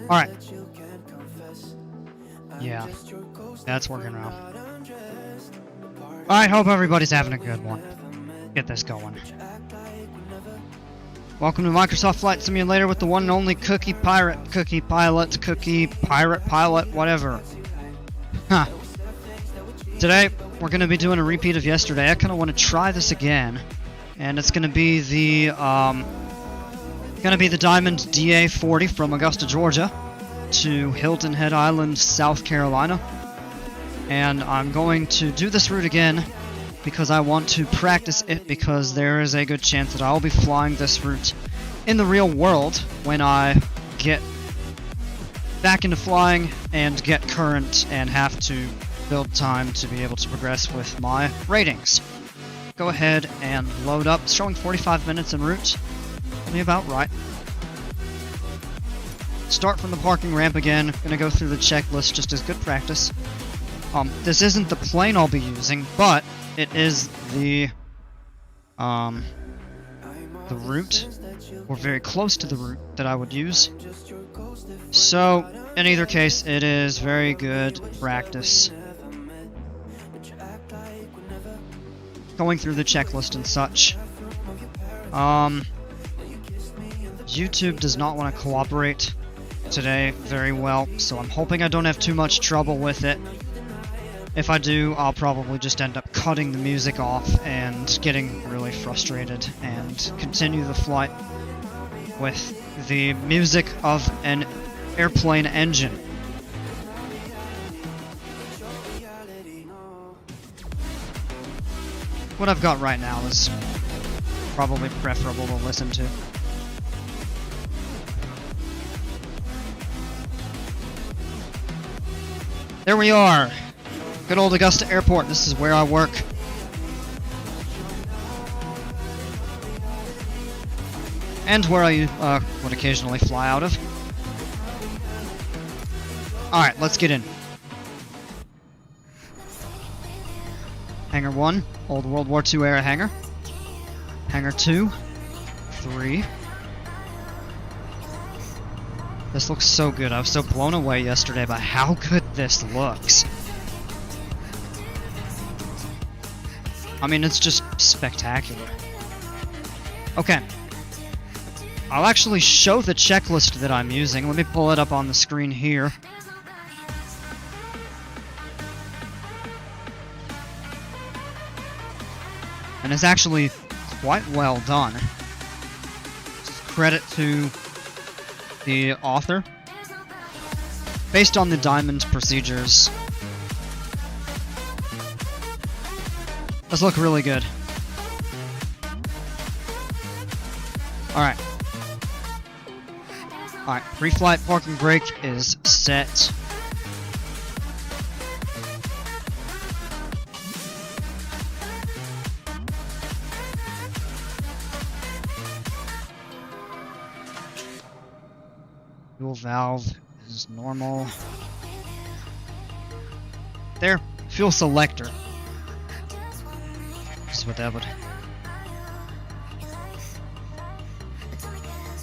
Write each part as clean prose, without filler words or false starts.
Alright. Yeah, that's working out. Alright, hope everybody's having a good one. Get this going. Welcome to Microsoft Flight Simulator with the one and only Cookie Pirate, Cookie Pilot, Cookie Pirate Pilot, whatever. Huh. Today, we're going to be doing a repeat of yesterday. I kind of want to try this again. And it's going to be the, Diamond DA40 from Augusta, Georgia to Hilton Head Island, South Carolina. And I'm going to do this route again because I want to practice it, because there is a good chance that I'll be flying this route in the real world when I get back into flying and get current and have to build time to be able to progress with my ratings. Go ahead and load up. It's showing 45 minutes en route. Only about right. Start from the parking ramp again. Gonna go through the checklist just as good practice. This isn't the plane I'll be using, but it is the route, or very close to the route that I would use. So, in either case, it is very good practice. Going through the checklist and such. YouTube does not want to cooperate today very well, so I'm hoping I don't have too much trouble with it. If I do, I'll probably just end up cutting the music off and getting really frustrated and continue the flight with the music of an airplane engine. What I've got right now is probably preferable to listen to. There we are! Good old Augusta Airport, this is where I work. And where I would occasionally fly out of. Alright, let's get in. Hangar 1, old World War II era hangar. Hangar 2, 3. This looks so good. I was so blown away yesterday by how good this looks. I mean, it's just spectacular. Okay. I'll actually show the checklist that I'm using. Let me pull it up on the screen here. And it's actually quite well done. Credit to the author. Based on the Diamond procedures. Does look really good. Alright. Alright, pre-flight parking brake is set. Fuel valve is normal. There, fuel selector. Is what that would.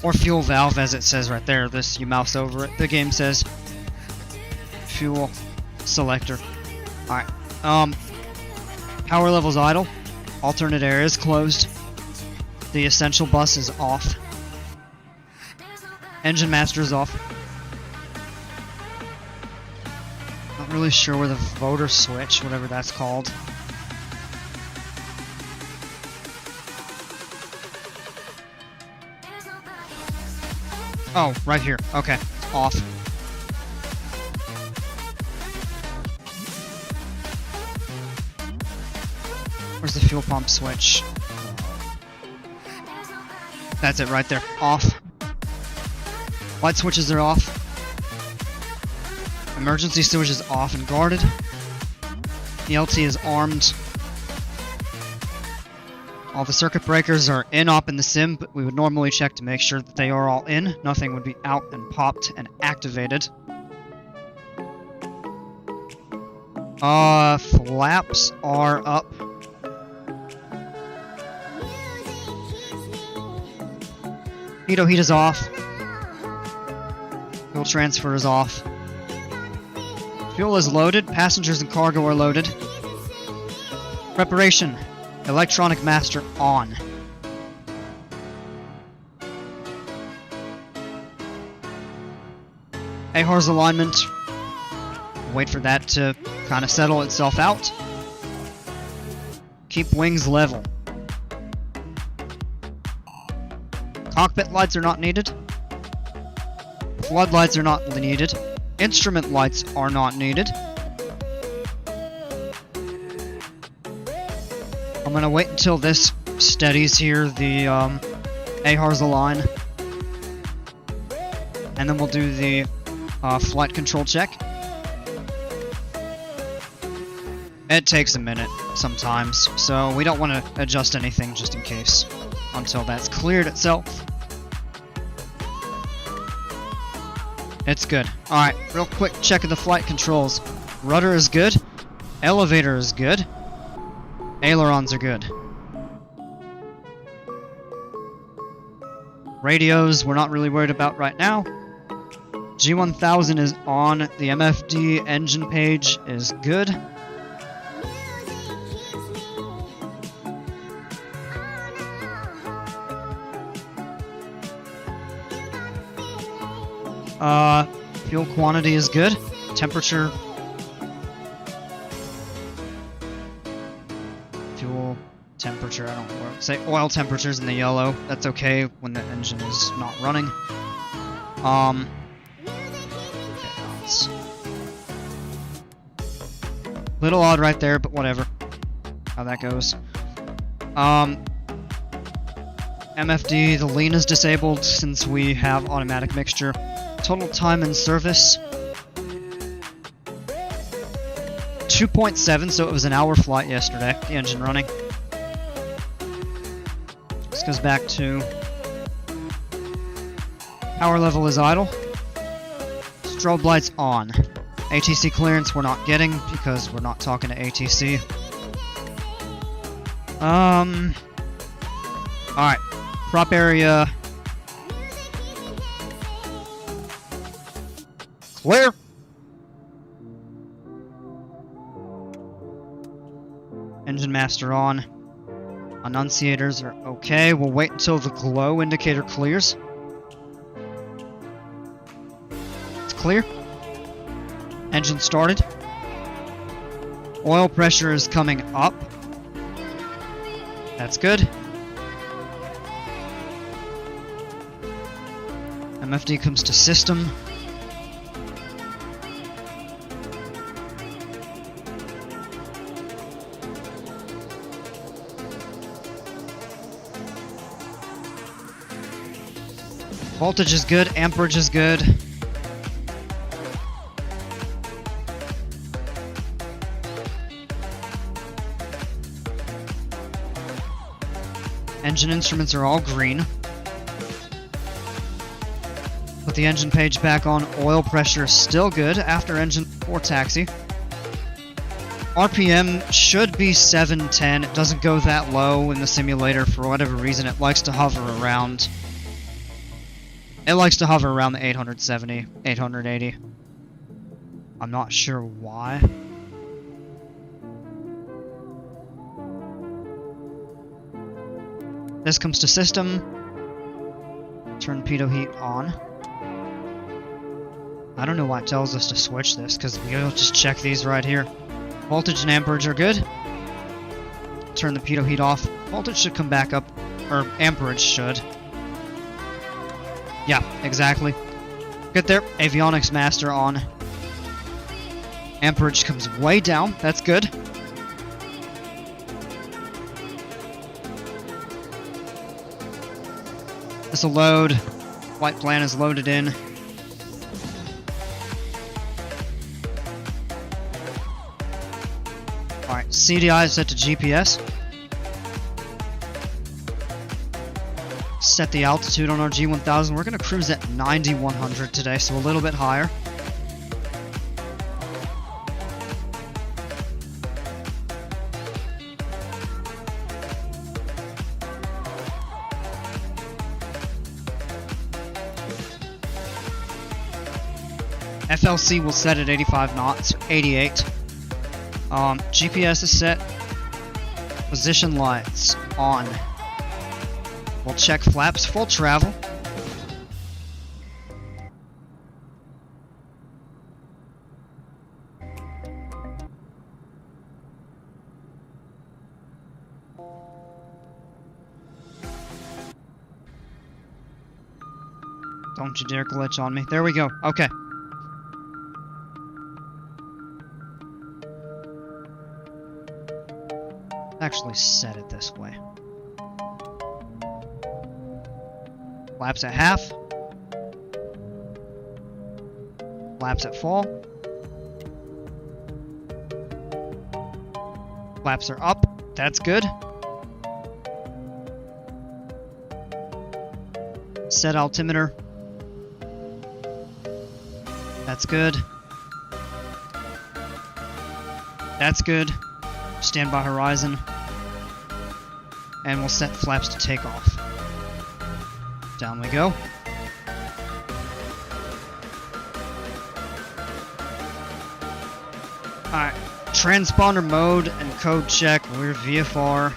Or fuel valve, as it says right there. This, you mouse over it. The game says fuel selector. Alright. Power level's idle. Alternate air is closed. The essential bus is off. Engine master is off. Not really sure where the voter switch, whatever that's called. Oh, right here. Okay. Off. Where's the fuel pump switch? That's it right there. Off. Light switches are off. Emergency switch is off and guarded. ELT is armed. All the circuit breakers are in the sim, but we would normally check to make sure that they are all in. Nothing would be out and popped and activated. Flaps are up. Heat is off. Fuel transfer is off. Fuel is loaded. Passengers and cargo are loaded. Preparation. Electronic master on. AHARS alignment. Wait for that to kind of settle itself out. Keep wings level. Cockpit lights are not needed. Floodlights are not needed. Instrument lights are not needed. I'm gonna wait until this steadies here, the AHARS align. And then we'll do the flight control check. It takes a minute sometimes, so we don't want to adjust anything just in case until that's cleared itself. It's good. Alright, real quick check of the flight controls. Rudder is good. Elevator is good. Ailerons are good. Radios, we're not really worried about right now. G1000 is on. The MFD engine page is good. Fuel quantity is good. Temperature. Fuel temperature, I don't know what. Say oil temperature's in the yellow. That's okay when the engine is not running. Okay, it's little odd right there, but whatever. How that goes. MFD, the lean is disabled since we have automatic mixture. Total time in service 2.7, so it was an hour flight yesterday, the engine running. This goes back to power level is idle. Strobe lights on. ATC clearance we're not getting because we're not talking to ATC. Alright. Prop area. Clear. Engine master on. Annunciators are okay. We'll wait until the glow indicator clears. It's clear. Engine started. Oil pressure is coming up. That's good. MFD comes to system. Voltage is good, amperage is good. Engine instruments are all green. Put the engine page back on. Oil pressure is still good after engine for taxi. RPM should be 710. It doesn't go that low in the simulator for whatever reason. It likes to hover around. It likes to hover around the 870, 880. I'm not sure why. This comes to system. Turn pitot heat on. I don't know why it tells us to switch this, because we'll just check these right here. Voltage and amperage are good. Turn the pitot heat off. Voltage should come back up, or amperage should. Yeah, exactly. Good there. Avionics master on. Amperage comes way down. That's good. This will load. Flight plan is loaded in. Alright, CDI is set to GPS. Set the altitude on our G1000. We're going to cruise at 9100 today, so a little bit higher. FLC will set at 85 knots, 88. GPS is set. Position lights on. We'll check flaps, full travel. Don't you dare glitch on me. There we go. Okay. Actually set it this way. Flaps at half. Flaps at full. Flaps are up. That's good. Set altimeter. That's good. That's good. Stand by horizon. And we'll set flaps to take off. Down we go. Alright. Transponder mode and code check. We're VFR.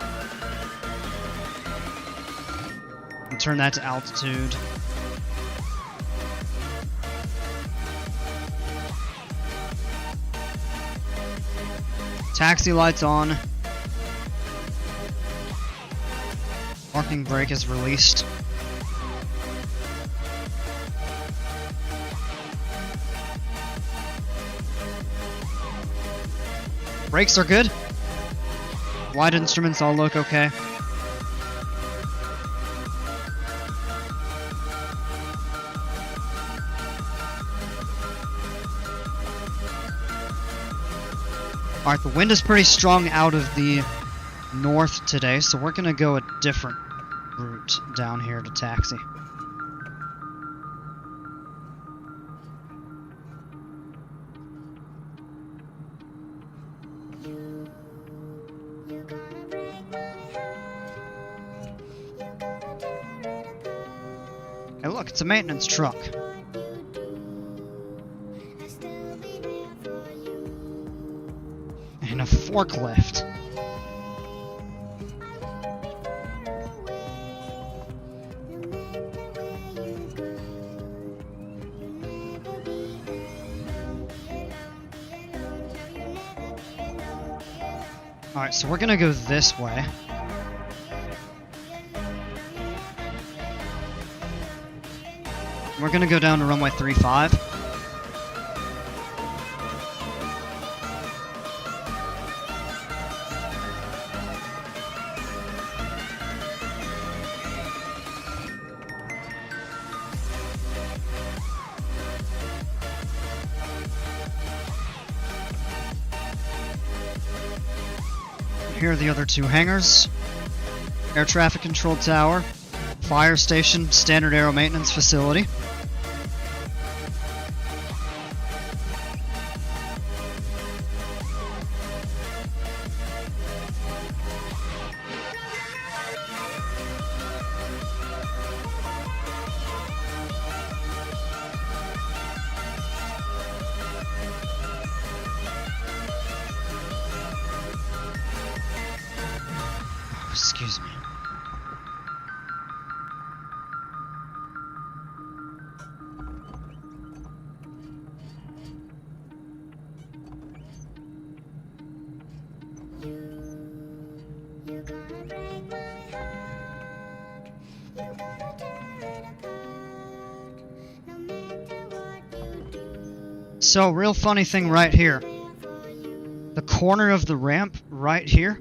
And turn that to altitude. Taxi lights on. Parking brake is released. Brakes are good. Wide instruments all look okay. Alright, the wind is pretty strong out of the north today, so we're gonna go a different route down here to taxi. Hey look, it's a maintenance truck. And a forklift. Alright, so we're gonna go this way. We're gonna go down to runway 35. Here are the other two hangars. Air traffic control tower, fire station, standard aero maintenance facility. Excuse me. So, real funny thing right here. The corner of the ramp right here.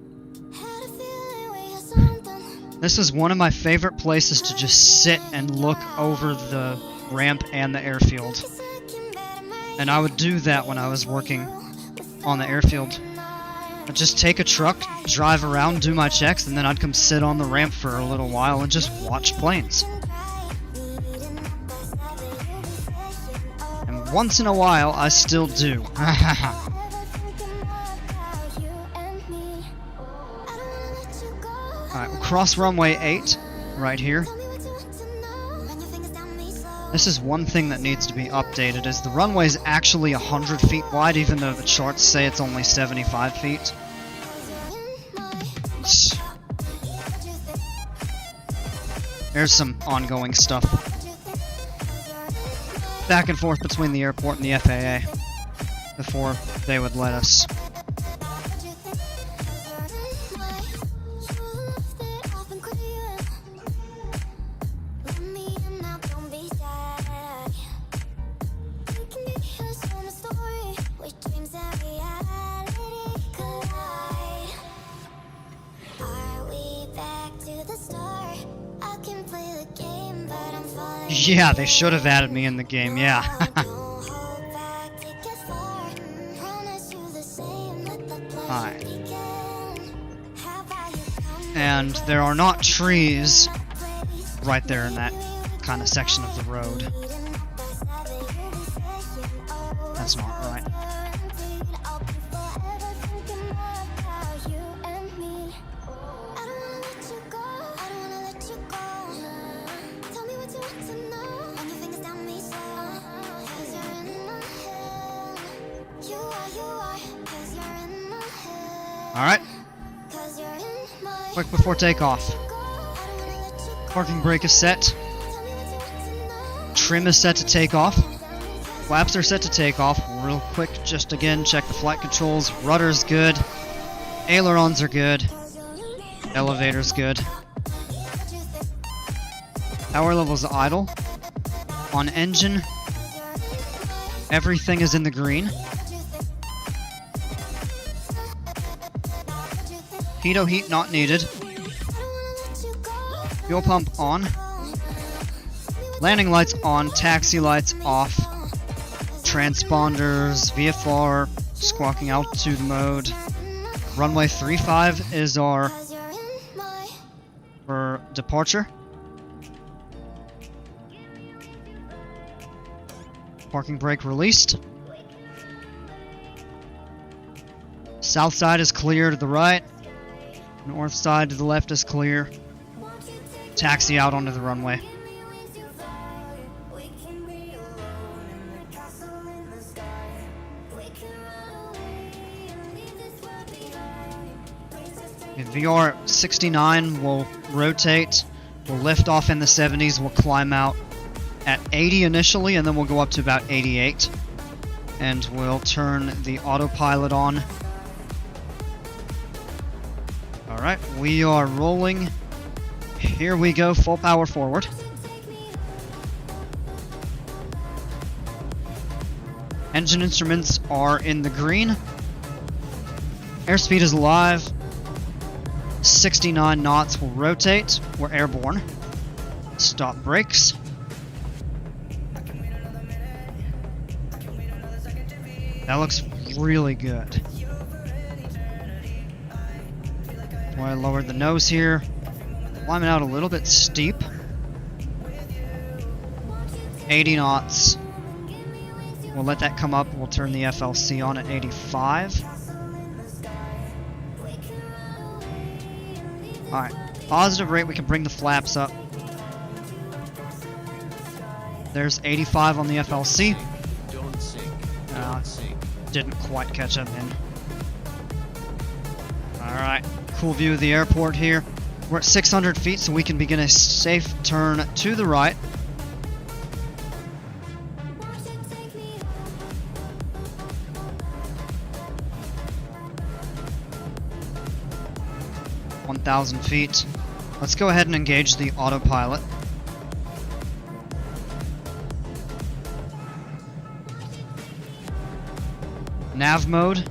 This is one of my favorite places to just sit and look over the ramp and the airfield. And I would do that when I was working on the airfield. I'd just take a truck, drive around, do my checks, and then I'd come sit on the ramp for a little while and just watch planes. And once in a while, I still do. Alright, we'll cross runway 8 right here. This is one thing that needs to be updated, is the runway is actually 100 feet wide, even though the charts say it's only 75 feet. There's some ongoing stuff. Back and forth between the airport and the FAA before they would let us. Yeah, they should have added me in the game, yeah. Alright. And there are not trees right there in that kind of section of the road. That's not right. Alright. Quick before takeoff. Parking brake is set. Trim is set to take off. Flaps are set to take off. Real quick, just again, check the flight controls. Rudder's good. Ailerons are good. Elevator's good. Power level's idle. On engine, everything is in the green. Pitot heat not needed. Fuel pump on. Landing lights on, taxi lights off. Transponders, VFR, squawking altitude mode. Runway 35 is our for departure. Parking brake released. South side is clear to the right. North side to the left is clear. Taxi out onto the runway. VR 69 will rotate. We'll lift off in the 70s. We'll climb out at 80 initially, and then we'll go up to about 88. And we'll turn the autopilot on. Alright, we are rolling. Here we go, full power forward. Engine instruments are in the green. Airspeed is alive. 69 knots will rotate. We're airborne. Stop brakes. That looks really good. I lowered the nose here. Climbing out a little bit steep. 80 knots. We'll let that come up. We'll turn the FLC on at 85. Alright. Positive rate, we can bring the flaps up. There's 85 on the FLC. Didn't quite catch up in. Alright. Cool view of the airport here. We're at 600 feet, so we can begin a safe turn to the right. (1,000 feet). Let's go ahead and engage the autopilot. Nav mode.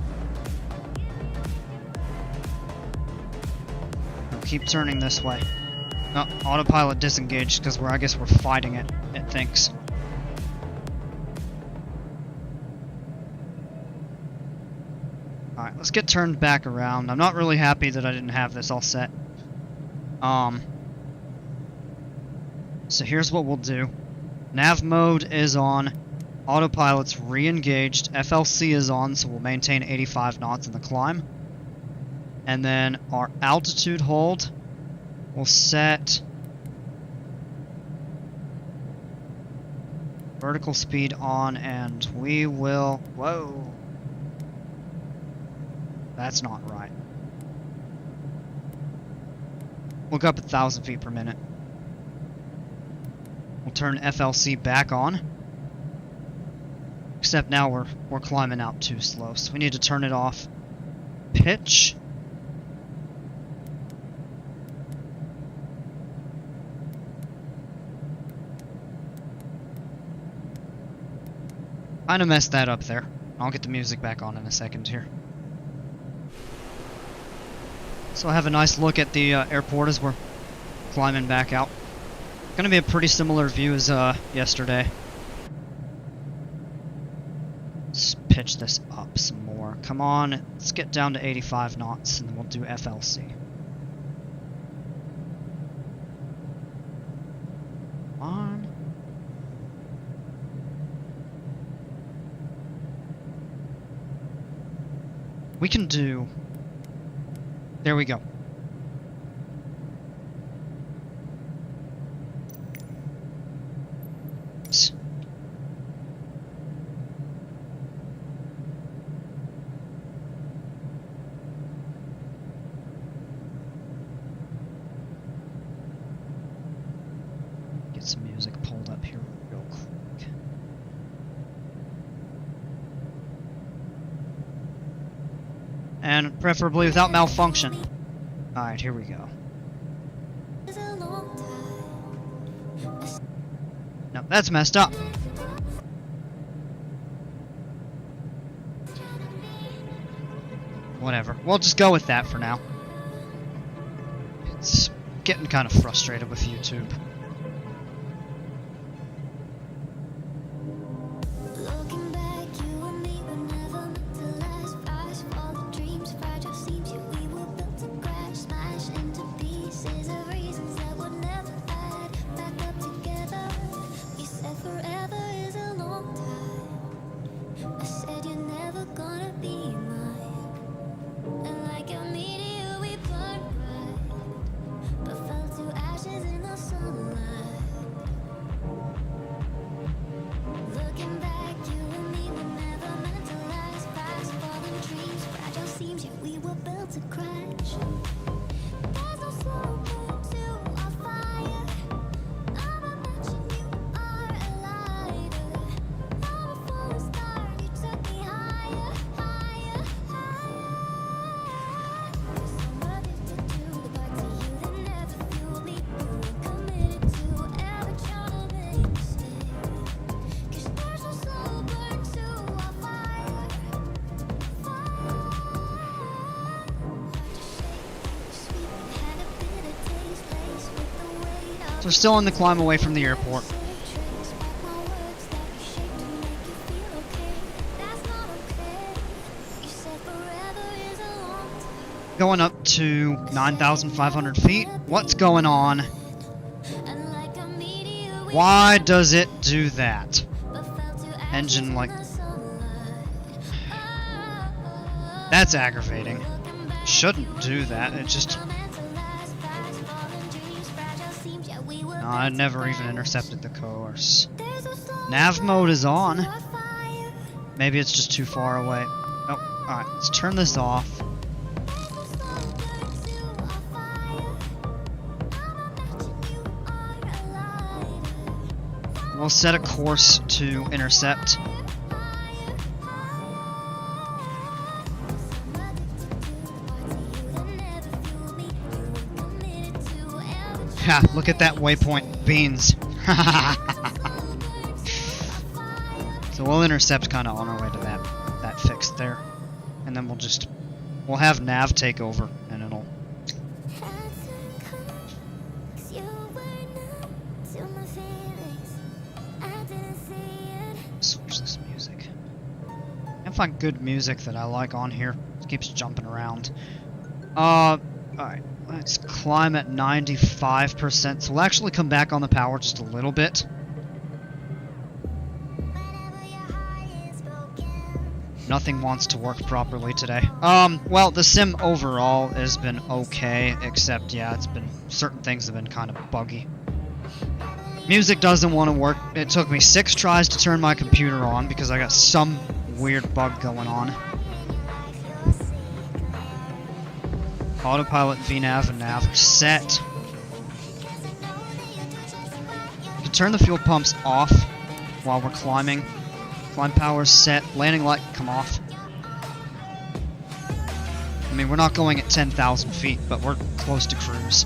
Keep turning this way. No, autopilot disengaged because I guess we're fighting it, it thinks. Alright, let's get turned back around. I'm not really happy that I didn't have this all set. So here's what we'll do. Nav mode is on. Autopilot's re-engaged. FLC is on, so we'll maintain 85 knots in the climb. And then our altitude hold will set Vertical speed on, and we will... Whoa! That's not right. We'll go up 1,000 feet per minute. We'll turn FLC back on. Except now we're climbing out too slow, so we need to turn it off. Pitch. Kinda messed that up there. I'll get the music back on in a second here. So I have a nice look at the airport as we're climbing back out. Gonna be a pretty similar view as yesterday. Let's pitch this up some more. Come on, let's get down to 85 knots and then we'll do FLC. Come on. We can do... There we go. Get some music pulled up here real quick. And preferably without malfunction. Alright, here we go. No, that's messed up. Whatever. We'll just go with that for now. It's getting kind of frustrated with YouTube. So we're still on the climb away from the airport. Going up to 9,500 feet. What's going on? Why does it do that? Engine, like... That's aggravating. Shouldn't do that. It just... No, I never even intercepted the course. Nav mode is on. Maybe it's just too far away. Oh, alright. Let's turn this off. We'll set a course to intercept. Ha, look at that waypoint. Beans. So we'll intercept kind of on our way to that fix there. And then we'll have nav take over and it'll... Switch this music. Can't find good music that I like on here. It keeps jumping around. Alright. Let's climb at 95%. So we'll actually come back on the power just a little bit. Nothing wants to work properly today. Well, the sim overall has been okay, except, yeah, certain things have been kind of buggy. Music doesn't want to work. It took me 6 tries to turn my computer on because I got some weird bug going on. Autopilot, VNav, and nav are set. You can turn the fuel pumps off while we're climbing. Climb power set. Landing light can come off. I mean, we're not going at 10,000 feet, but we're close to cruise.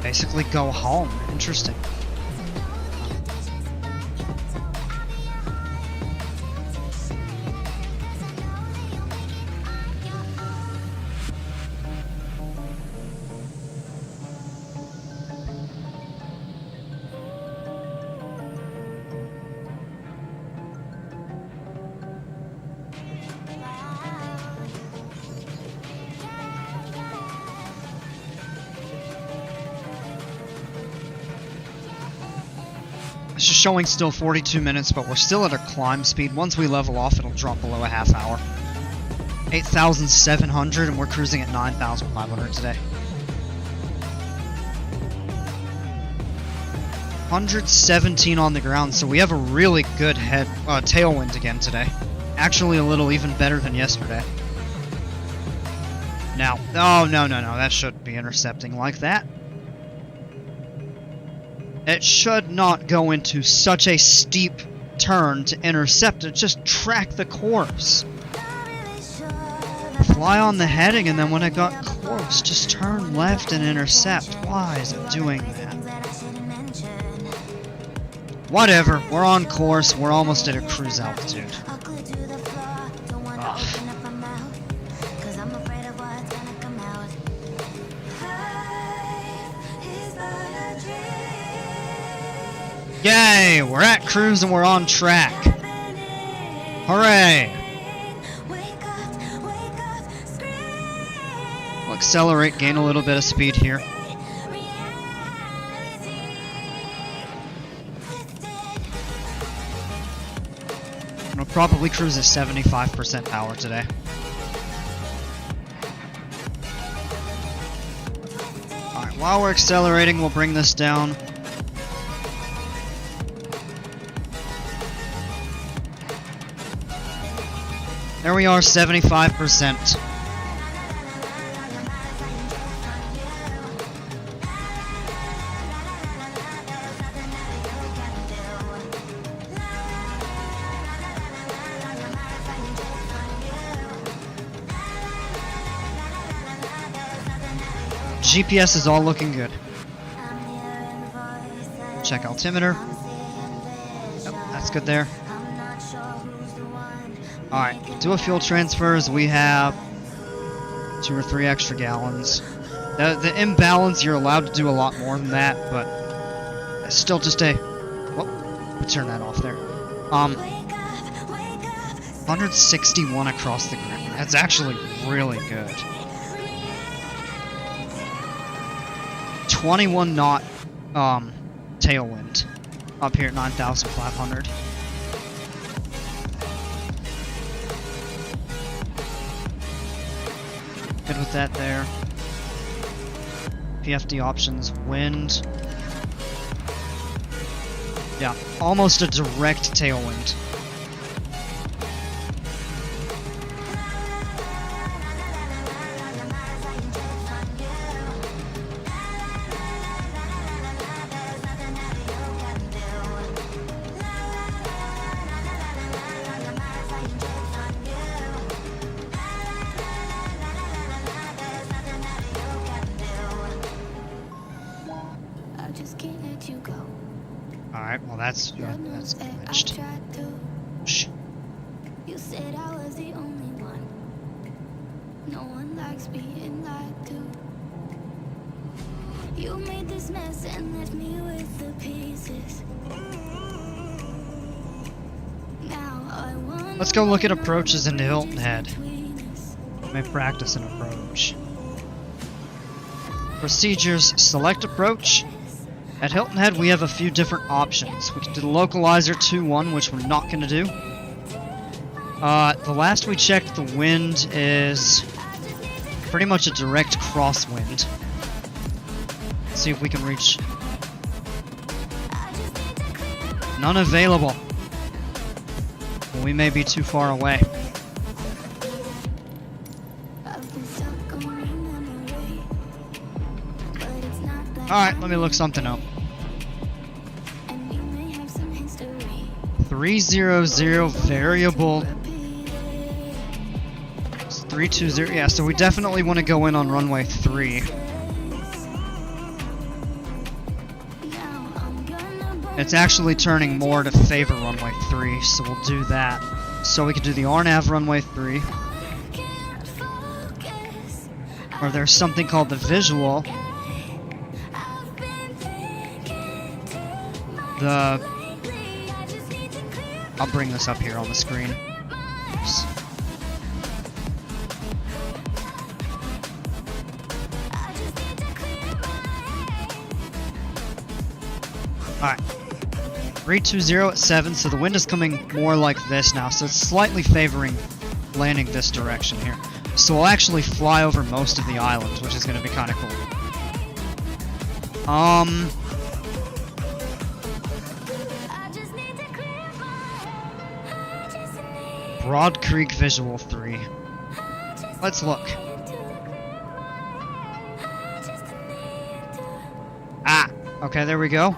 Basically go home. Interesting. It's just showing still 42 minutes, but we're still at our climb speed. Once we level off, it'll drop below a half hour. 8,700, and we're cruising at 9,500 today. 117 on the ground, so we have a really good tailwind again today. Actually, a little even better than yesterday. Now, oh, no, that shouldn't be intercepting like that. It should not go into such a steep turn to intercept it, just track the course. Fly on the heading, and then when it got close, just turn left and intercept. Why is it doing that? Whatever, we're on course, we're almost at a cruise altitude. Ugh. Yay! We're at cruise and we're on track. Hooray! We'll accelerate, gain a little bit of speed here. And we'll probably cruise at 75% power today. Alright, while we're accelerating, we'll bring this down. There we are, 75%. GPS is all looking good. Check altimeter. Yep, that's good there. Alright, do a fuel transfers. We have 2 or 3 extra gallons. The imbalance, you're allowed to do a lot more than that, but it's still just a... Well, we turn that off there. 161 across the ground. That's actually really good. 21 knot tailwind up here at 9,500. Good with that there. PFD options, wind. Yeah, almost a direct tailwind. Alright, well that's glitched. Shh. You said I was the only one. No one likes being lied to. You made this mess and left me with the pieces. Now I want. Let's go look at approaches into Hilton Head. Let me practice an approach. Procedures, select approach. At Hilton Head we have a few different options. We can do the localizer 2-1, which we're not going to do. The last we checked, the wind is pretty much a direct crosswind. Let's see if we can reach. None available. Well, we may be too far away. Alright, let me look something up. 300 variable. 320, yeah, so we definitely want to go in on runway 3. It's actually turning more to favor runway 3, so we'll do that. So we could do the RNAV runway 3. Or there's something called the visual. I'll bring this up here on the screen. Oops. Alright. 320 at 7, so the wind is coming more like this now, so it's slightly favoring landing this direction here. So we'll actually fly over most of the island, which is going to be kind of cool. Broad Creek Visual 3. Let's look. Ah, okay, there we go.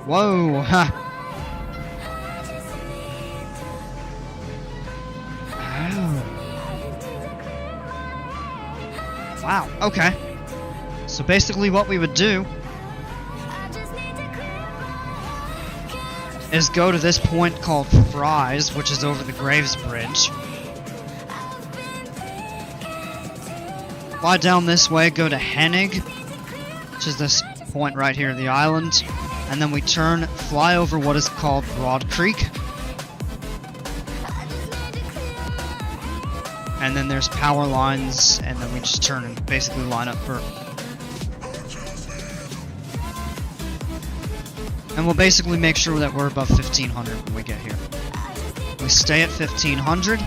Whoa, ha. Oh. Wow, okay. So basically what we would do is go to this point called Fry's, which is over the Graves Bridge. Fly down this way, go to Hennig, which is this point right here, the island, and then we turn, fly over what is called Broad Creek. And then there's power lines, and then we just turn and basically line up for... And we'll basically make sure that we're above 1500 when we get here. We stay at 1500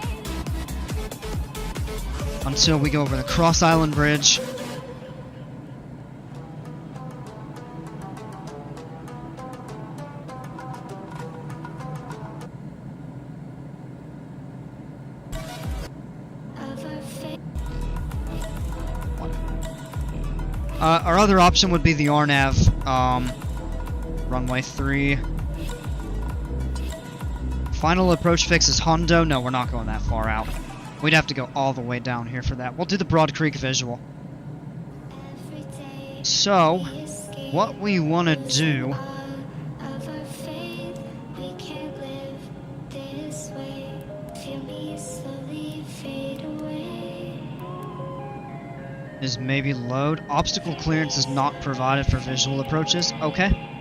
until we go over the Cross Island Bridge. Our other option would be the RNAV, runway 3. Final approach fix is Hondo. No, we're not going that far out. We'd have to go all the way down here for that. We'll do the Broad Creek visual. So, what we want to do is maybe load. Obstacle clearance is not provided for visual approaches. Okay.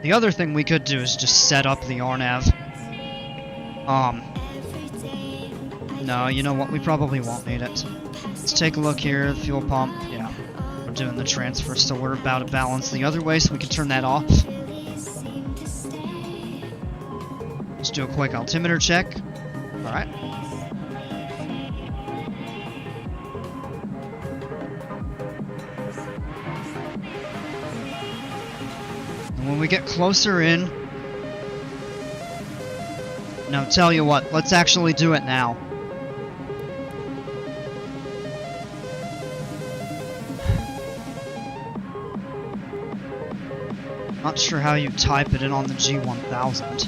The other thing we could do is just set up the RNAV. No, you know what? We probably won't need it. Let's take a look here. The fuel pump. Yeah. We're doing the transfer, so we're about to balance the other way, so we can turn that off. Let's do a quick altimeter check. Alright. When we get closer in... No, tell you what, let's actually do it now. Not sure how you type it in on the G1000.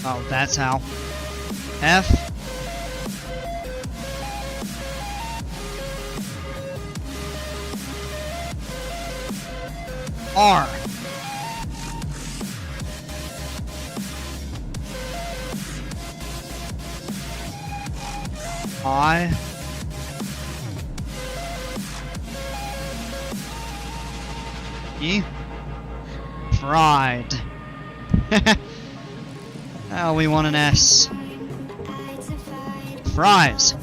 Oh, that's how. F R. I. E. Fried. Oh, we want an S. Fries.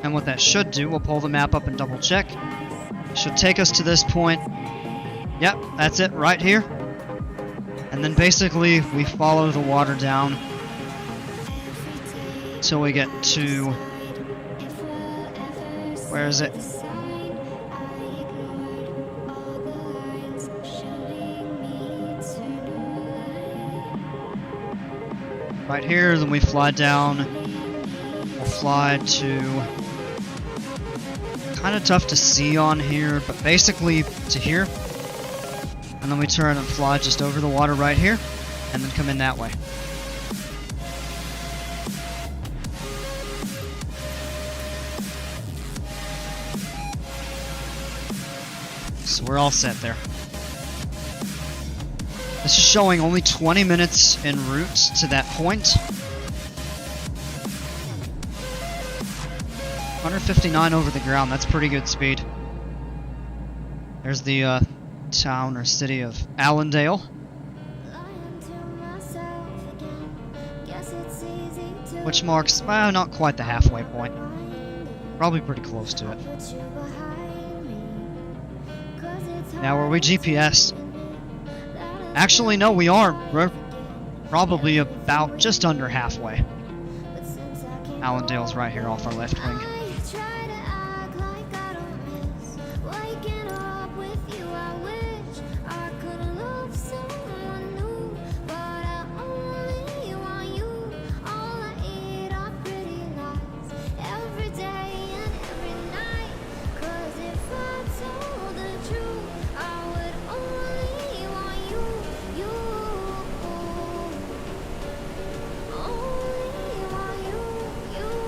And what that should do, we'll pull the map up and double check. Should take us to this point. Yep, that's it, right here. And then basically, we follow the water down till we get to... Where is it? Right here, then we fly down. We'll fly to... Kind of tough to see on here, but basically to here. And then we turn and fly just over the water right here, and then come in that way. So we're all set there. This is showing only 20 minutes en route to that point. 159 over the ground, that's pretty good speed. There's the town or city of Allendale. Which marks, well, not quite the halfway point. Probably pretty close to it. Now, were we GPS'd? Actually, no, we are. We're probably about just under halfway. Allendale's right here off our left wing.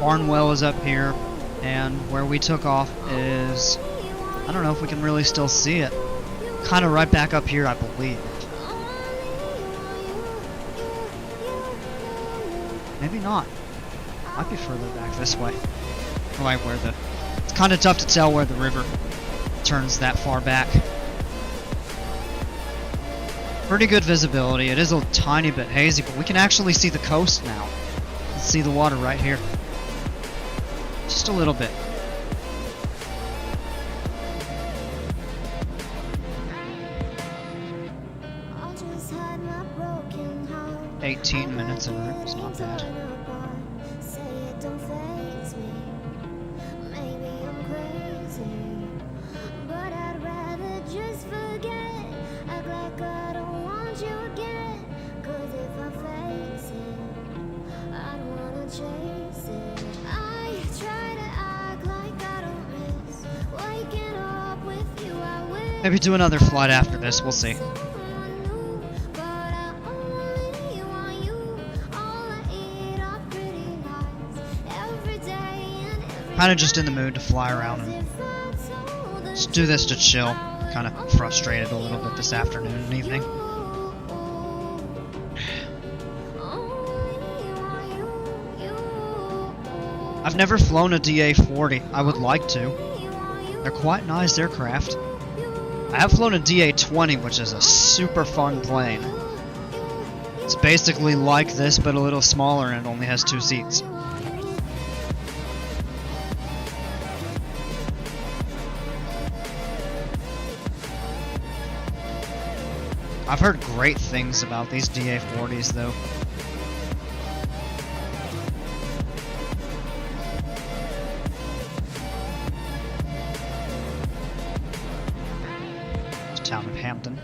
Barnwell is up here, and where we took off is, I don't know if we can really still see it, kind of right back up here, I believe. Maybe not. Might be further back this way. Right where the... It's kind of tough to tell where the river turns that far back. Pretty good visibility. It is a tiny bit hazy, but we can actually see the coast now. Let's see the water right here. Just a little bit. "18 minutes of route is not bad." Maybe do another flight after this, we'll see. Kinda just in the mood to fly around and just do this to chill. Kinda frustrated a little bit this afternoon and evening. I've never flown a DA40. I would like to. They're quite nice aircraft. I have flown a DA20, which is a super fun plane. It's basically like this, but a little smaller, and it only has 2 seats. I've heard great things about these DA40s, though. Town of Hampton.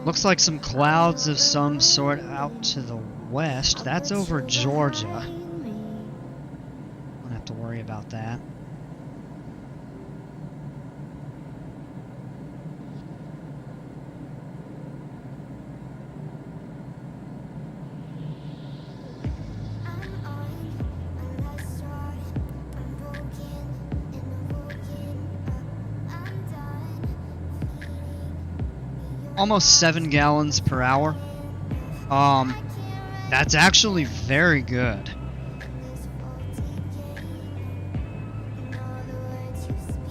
Looks like some clouds of some sort out to the west. That's over Georgia. Won't have to worry about that. almost 7 gallons per hour. That's actually very good.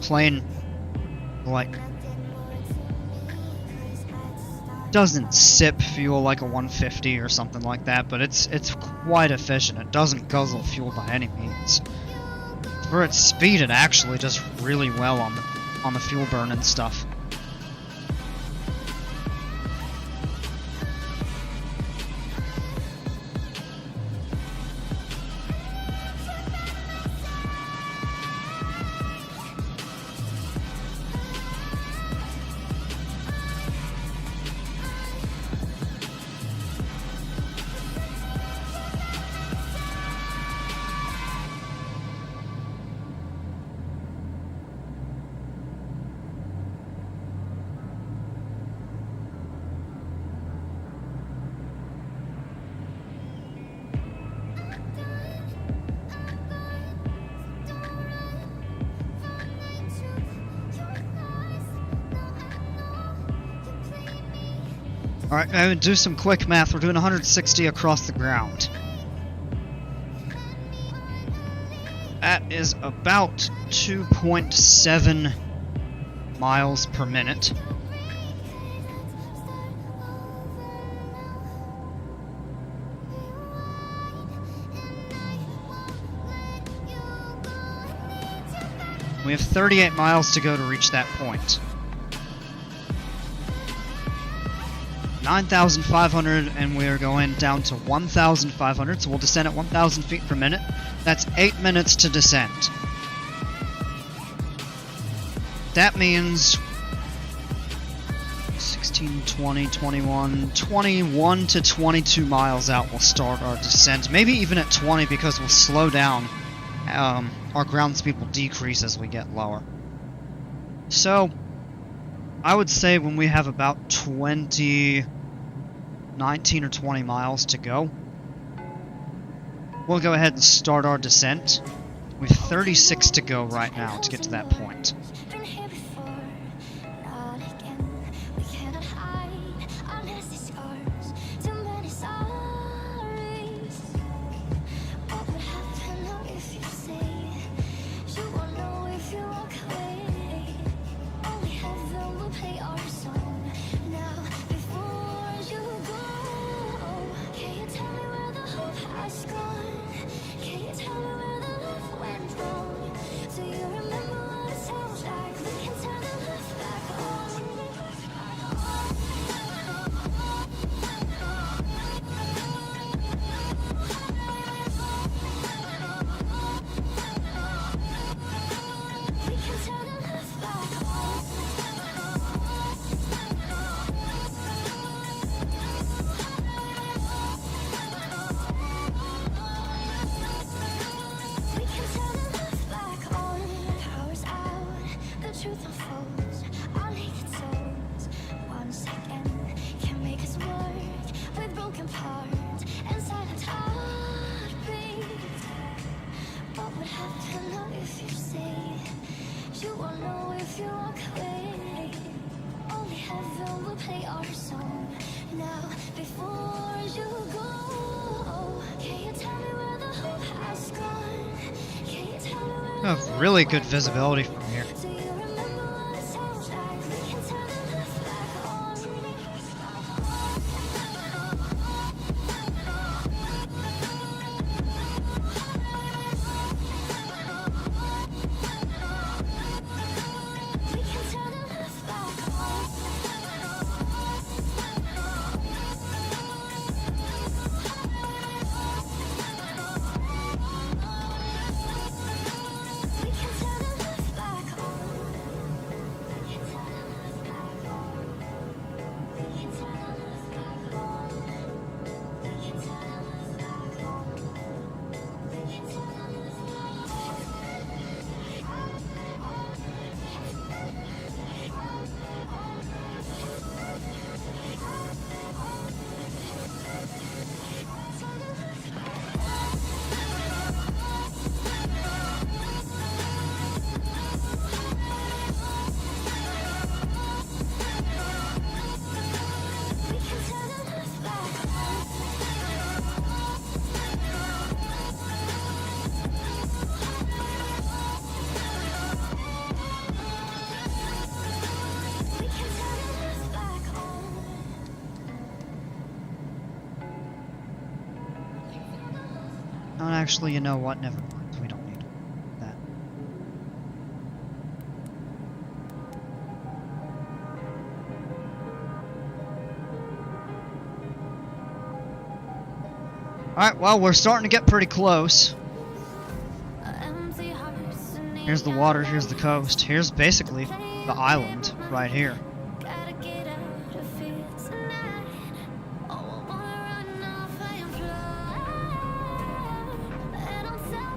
Plane, like, doesn't sip fuel like a 150 or something like that, but it's quite efficient. It doesn't guzzle fuel by any means. For its speed, it actually does really well on the fuel burn and stuff. Alright, I'm gonna do some quick math. We're doing 160 across the ground. That is about 2.7 miles per minute. We have 38 miles to go to reach that point. 9,500, and we are going down to 1,500, so we'll descend at 1,000 feet per minute. That's 8 minutes to descend. That means 16, 20, 21, 21 to 22 miles out we'll start our descent. Maybe even at 20 because we'll slow down. Our ground speed will decrease as we get lower. So, I would say when we have about 19 or 20 miles to go, we'll go ahead and start our descent. We have 36 to go right now to get to that point. I have really good visibility from here. Oh, actually, you know what? Never mind. We don't need that. Alright, well, we're starting to get pretty close. Here's the water, here's the coast. Here's basically the island right here.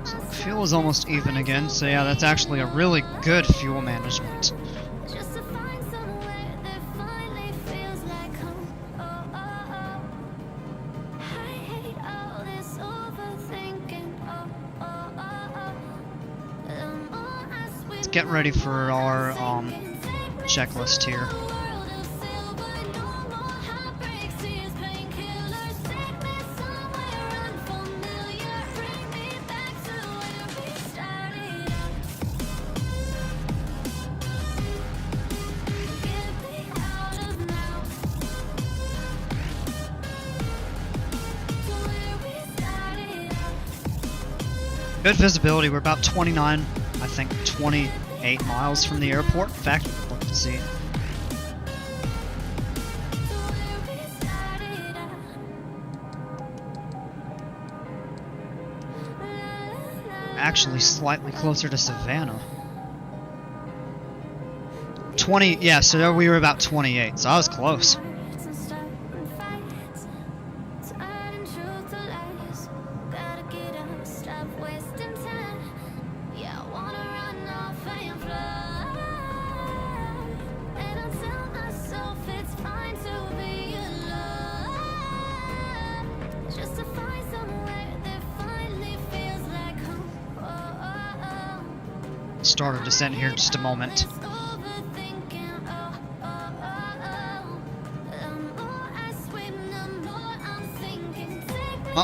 So fuel is almost even again, so yeah, that's actually a really good fuel management. Let's get ready for our checklist here. Good visibility. We're about 29, I think 28 miles from the airport. In fact, let's see. Actually, slightly closer to Savannah. 20, yeah, so we were about 28, so I was close. Start our descent here in just a moment. Oh, I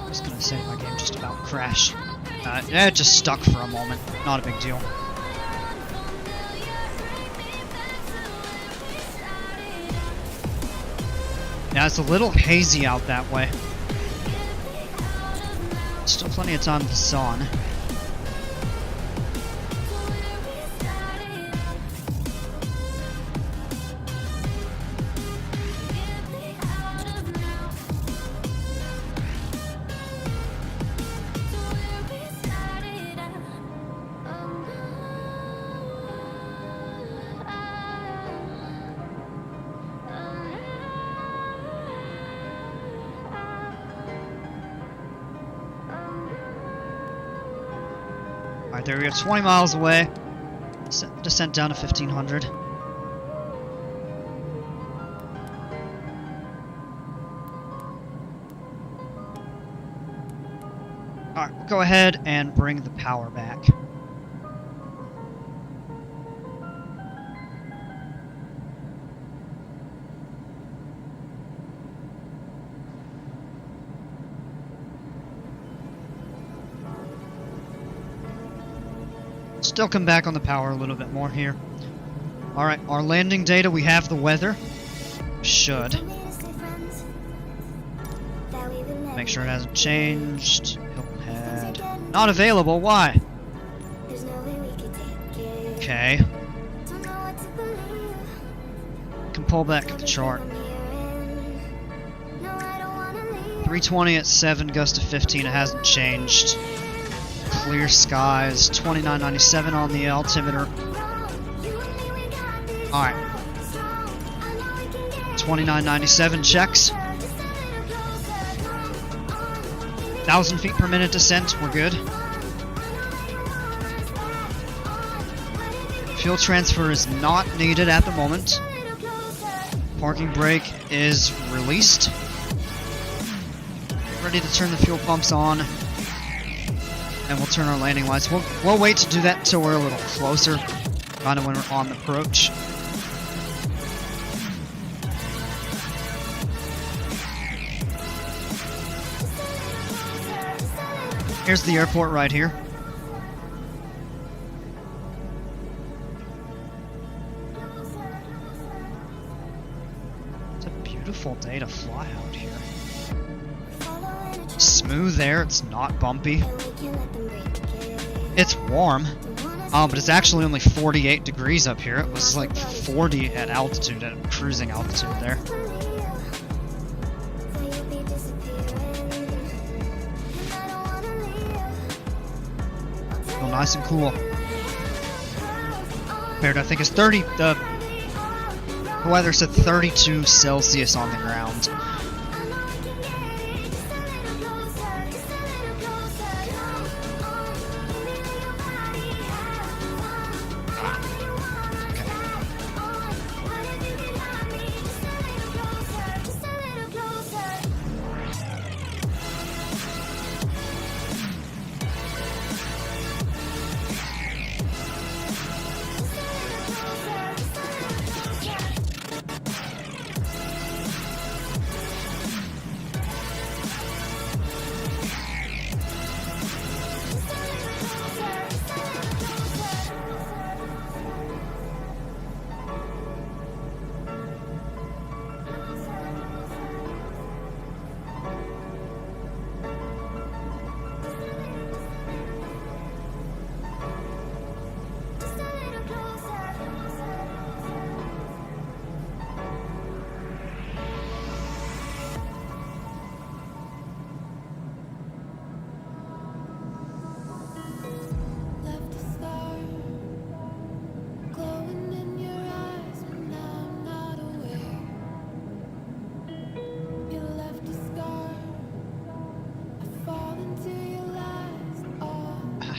was gonna say my game just about crashed. It just stuck for a moment. Not a big deal. Yeah, it's a little hazy out that way. Still plenty of time for the sun. Alright, there we go, 20 miles away. Descent down to 1500. Alright, we'll go ahead and bring the power back. Still come back on the power a little bit more here. Alright, our landing data, we have the weather. Should. Make sure it hasn't changed. Hilton Head. Not available, why? Okay. Can pull back the chart. 320 at 7 goes to 15, it hasn't changed. Clear skies, 2997 on the altimeter. Alright. 2997 checks. 1,000 feet per minute descent, we're good. Fuel transfer is not needed at the moment. Parking brake is released. Ready to turn the fuel pumps on. And we'll turn our landing lights. We'll wait to do that until we're a little closer, kind of when we're on the approach. Here's the airport right here. It's a beautiful day to fly out here. Smooth smooth air, it's not bumpy. It's warm, but it's actually only 48 degrees up here. It was like 40 at altitude, at cruising altitude there. Oh, nice and cool. Compared to, I think it's 30, the weather said 32 Celsius on the ground.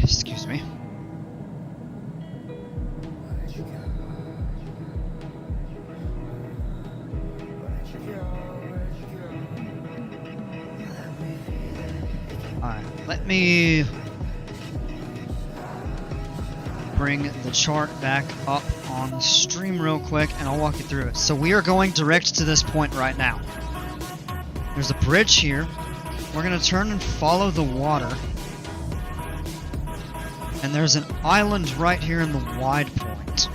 Excuse me. Alright, let me bring the chart back up on the stream real quick and I'll walk you through it. So we are going direct to this point right now. There's a bridge here. We're going to turn and follow the water. And there's an island right here in the wide point.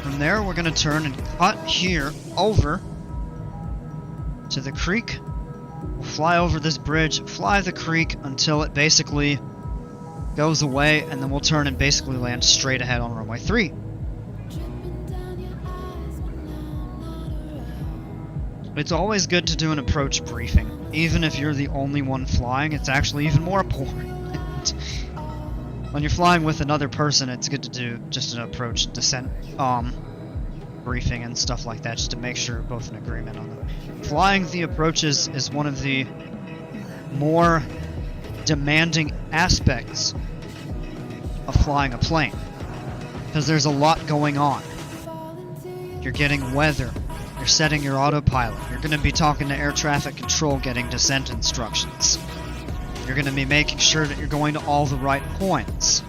From there, we're going to turn and cut here over to the creek. We'll fly over this bridge, fly the creek until it basically goes away, and then we'll turn and basically land straight ahead on runway 3. It's always good to do an approach briefing. Even if you're the only one flying, it's actually even more important. When you're flying with another person, it's good to do just an approach descent briefing and stuff like that, just to make sure you're both in agreement on it. Flying the approaches is one of the more demanding aspects of flying a plane, because there's a lot going on. You're getting weather, you're setting your autopilot, you're going to be talking to air traffic control, getting descent instructions. You're going to be making sure that you're going to all the right points.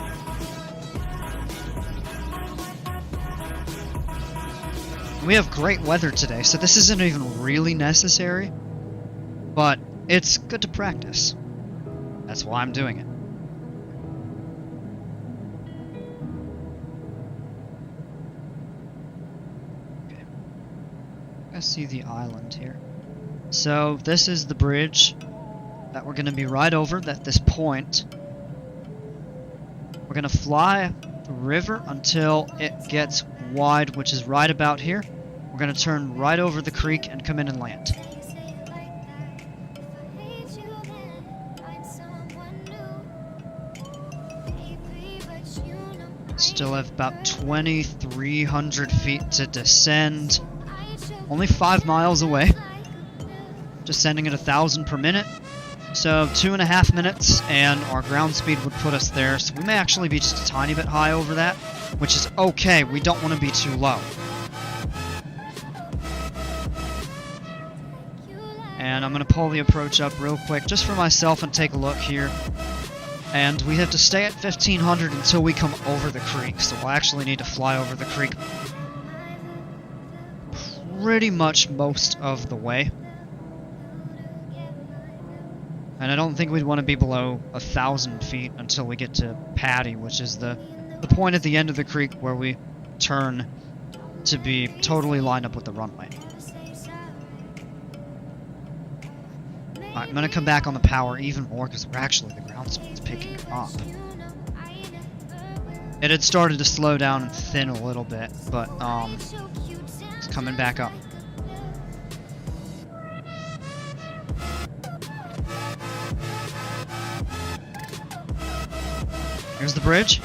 We have great weather today, so this isn't even really necessary, but it's good to practice. That's why I'm doing it. Okay. I see the island here. So this is the bridge that we're going to be right over at this point. We're going to fly the river until it gets wide, which is right about here. We're going to turn right over the creek and come in and land. Still have about 2,300 feet to descend. Only 5 miles away. Descending at 1,000 per minute. So 2.5 minutes, and our ground speed would put us there. So we may actually be just a tiny bit high over that, which is okay. We don't want to be too low. And I'm going to pull the approach up real quick just for myself and take a look here. And we have to stay at 1,500 until we come over the creek. So we'll actually need to fly over the creek pretty much most of the way. And I don't think we'd want to be below 1,000 feet until we get to Patty, which is the point at the end of the creek where we turn to be totally lined up with the runway. Alright, Alright, I'm gonna come back on the power even more because we're actually, the ground speed's picking up. It had started to slow down and thin a little bit, but it's coming back up. Here's the bridge.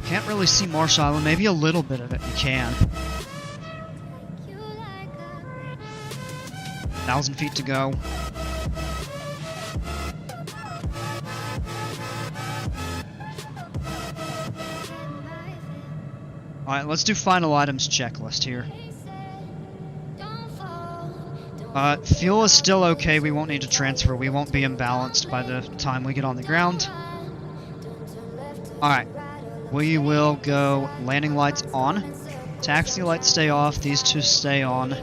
Can't really see Marsh Island, maybe a little bit of it you can. 1,000 feet to go. Alright, let's do final items checklist here. Fuel is still okay, we won't need to transfer, we won't be imbalanced by the time we get on the ground. Alright, we will go landing lights on, taxi lights stay off, these two stay on.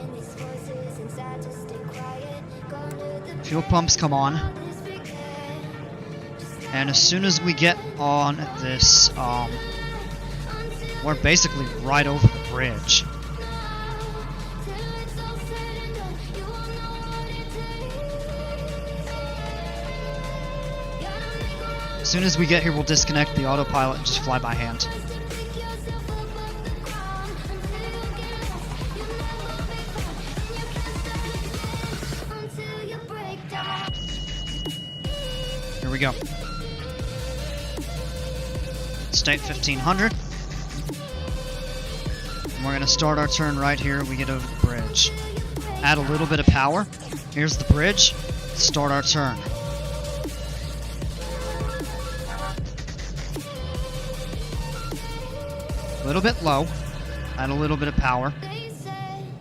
Fuel pumps come on. And as soon as we get on this, we're basically right over the bridge. As soon as we get here, we'll disconnect the autopilot and just fly by hand. Here we go. State 1500. And we're going to start our turn right here. We get over the bridge. Add a little bit of power. Here's the bridge. Start our turn. A little bit low. Add a little bit of power.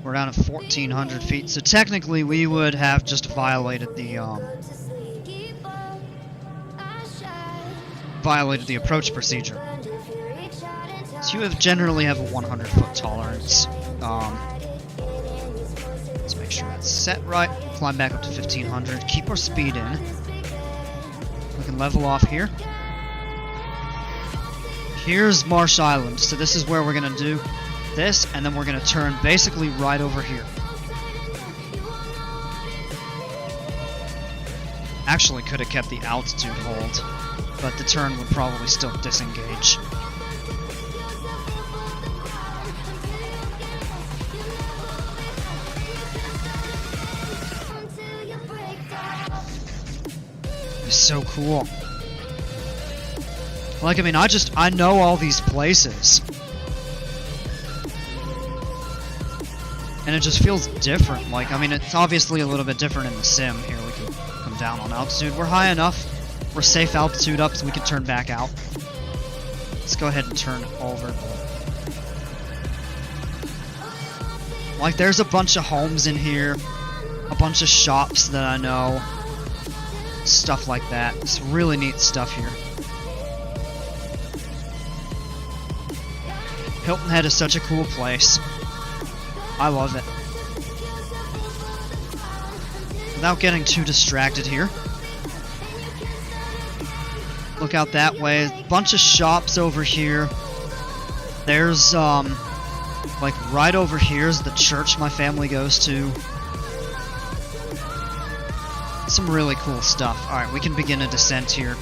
We're down at 1,400 feet. So technically we would have just violated the approach procedure. So you generally have a 100-foot tolerance. Let's make sure that's set right. Climb back up to 1,500. Keep our speed in. We can level off here. Here's Marsh Island. So this is where we're going to do this, and then we're going to turn basically right over here. Actually could have kept the altitude hold, but the turn would probably still disengage. It's so cool. Like, I mean, I know all these places. And it just feels different. Like, I mean, it's obviously a little bit different in the sim. Here, we can come down on altitude. We're high enough. We're safe altitude up, so we can turn back out. Let's go ahead and turn over. Like, there's a bunch of homes in here. A bunch of shops that I know. Stuff like that. It's really neat stuff here. Hilton Head is such a cool place. I love it. Without getting too distracted here. Look out that way. A bunch of shops over here. There's, like right over here is the church my family goes to. Some really cool stuff. Alright, we can begin a descent here.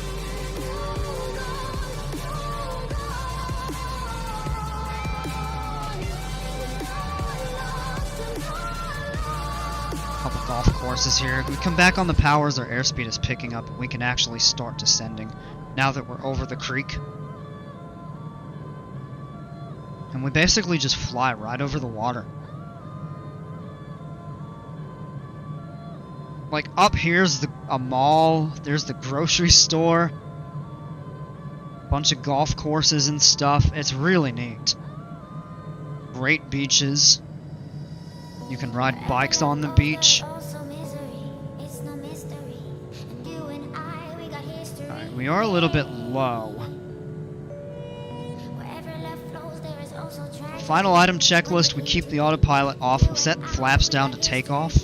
Couple golf courses here. If we come back on the powers, our airspeed is picking up, and we can actually start descending now that we're over the creek. And we basically just fly right over the water. Like, up here's a mall, there's the grocery store, bunch of golf courses and stuff. It's really neat. Great beaches. You can ride bikes on the beach. Alright, we are a little bit low. Final item checklist, we keep the autopilot off. We'll set the flaps down to take off.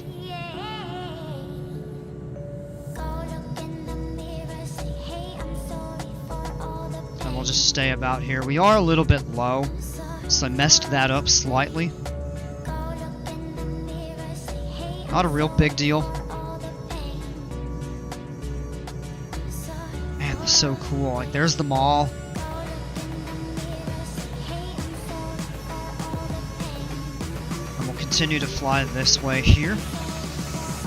And we'll just stay about here. We are a little bit low, so I messed that up slightly. Not a real big deal. so cool. Like, there's the mall. And we'll continue to fly this way here.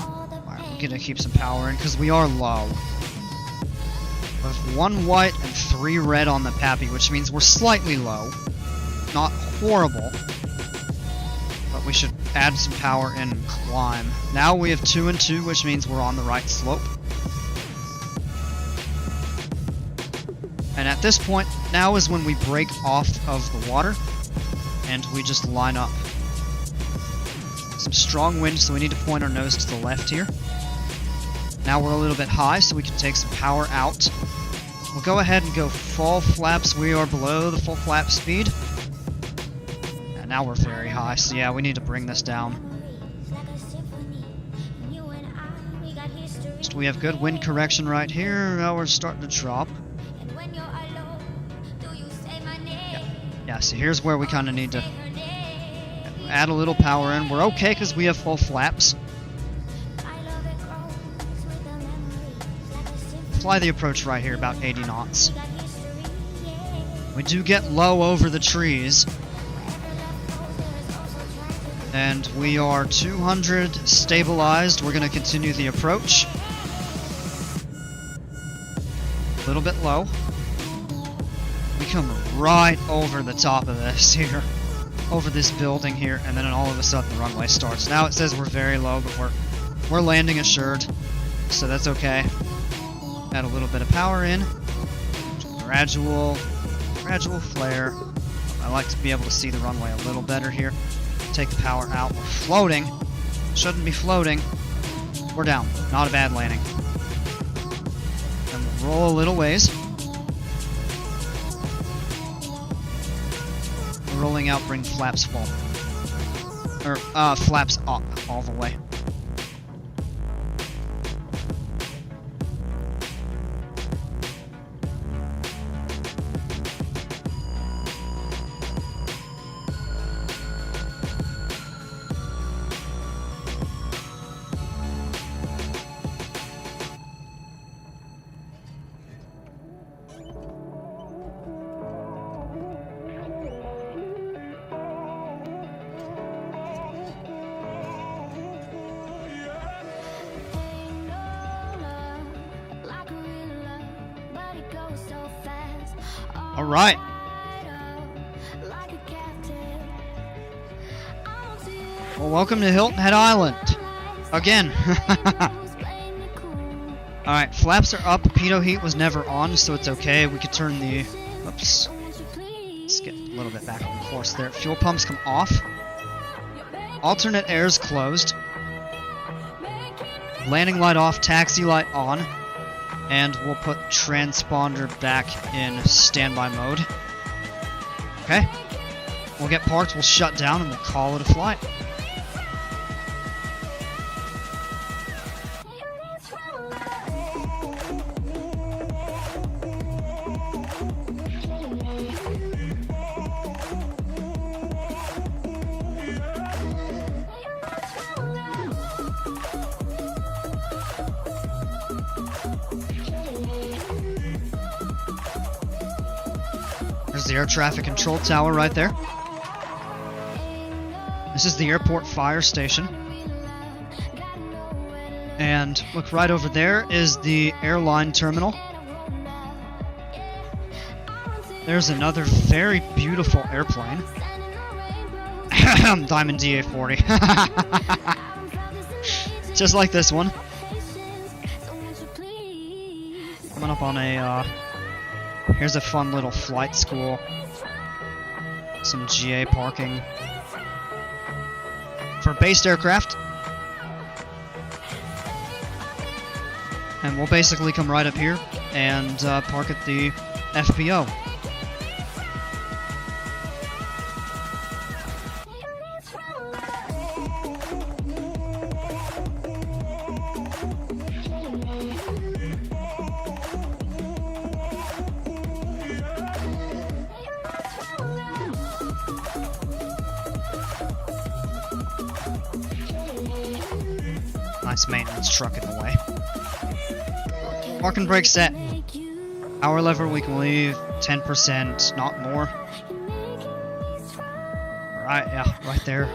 Alright, we're gonna keep some power in because we are low. We have 1 white and 3 red on the Pappy, which means we're slightly low. Not horrible. But we should add some power in and climb. Now we have 2 and 2, which means we're on the right slope. And at this point, now is when we break off of the water, and we just line up. Some strong wind, so we need to point our nose to the left here. Now we're a little bit high, so we can take some power out. We'll go ahead and go full flaps. We are below the full flap speed. And now we're very high, so yeah, we need to bring this down. So we have good wind correction right here. Now we're starting to drop. Yeah, so here's where we kind of need to add a little power in. We're okay because we have full flaps. Fly the approach right here, about 80 knots. We do get low over the trees. And we are 200 stabilized. We're going to continue the approach. A little bit low. We come right over the top of this here. Over this building here, and then all of a sudden the runway starts. Now it says we're very low, but we're landing assured. So that's okay. Add a little bit of power in. Gradual flare. I like to be able to see the runway a little better here. Take the power out. We're floating. Shouldn't be floating. We're down. Not a bad landing. Then we'll roll a little ways. We're rolling out, bring flaps full. Or, flaps up all the way. All right. Well, welcome to Hilton Head Island. Again. Alright, flaps are up. Pitot heat was never on, so it's okay. We could turn the... Oops. Let's get a little bit back on course there. Fuel pumps come off. Alternate air is closed. Landing light off, taxi light on. And we'll put transponder back in standby mode. Okay. We'll get parked, we'll shut down, and we'll call it a flight. There's the air traffic control tower right there. This is the airport fire station. And look, right over there is the airline terminal. There's another very beautiful airplane. Diamond DA40. Just like this one. Coming up on a, here's a fun little flight school. Some GA parking. For based aircraft. And we'll basically come right up here and park at the FBO. Nice maintenance truck in the way. Park and brake set. Power lever we can leave 10%, not more. Alright, yeah, right there.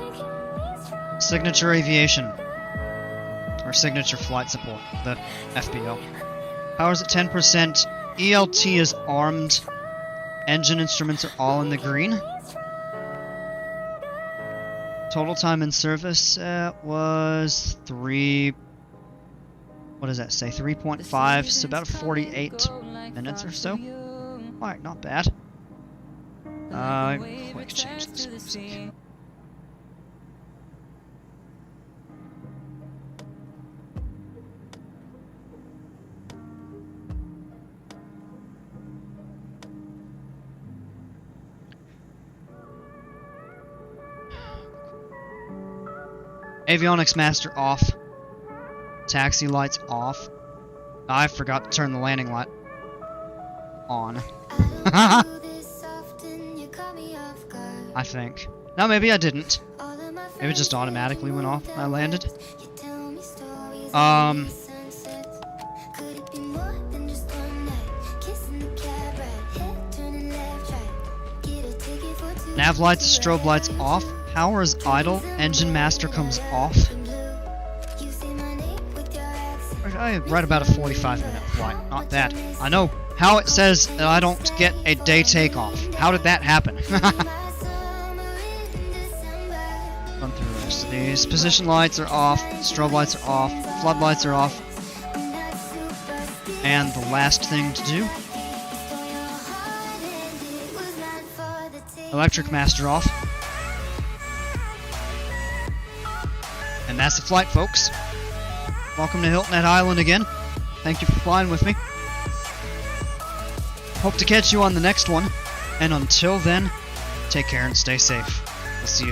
Signature aviation. Or signature flight support, the FBO. Power's at 10%. ELT is armed. Engine instruments are all in the green. Total time in service was 3... What does that say? 3.5, so about 48 minutes or so. Alright, not bad. Quick change this for a sec. Avionics master off. Taxi lights off. I forgot to turn the landing light on. I think. No, maybe I didn't. Maybe it just automatically went off when I landed. Nav lights, strobe lights off. Power is idle. Engine master comes off. Right about a 45-minute flight. Not bad. I know how it says that I don't get a day takeoff. How did that happen? Run through the rest of these. Position lights are off. Strobe lights are off. Floodlights are off. And the last thing to do. Electric master off. And that's the flight, folks. Welcome to Hilton Head Island again. Thank you for flying with me. Hope to catch you on the next one. And until then, take care and stay safe. We'll see you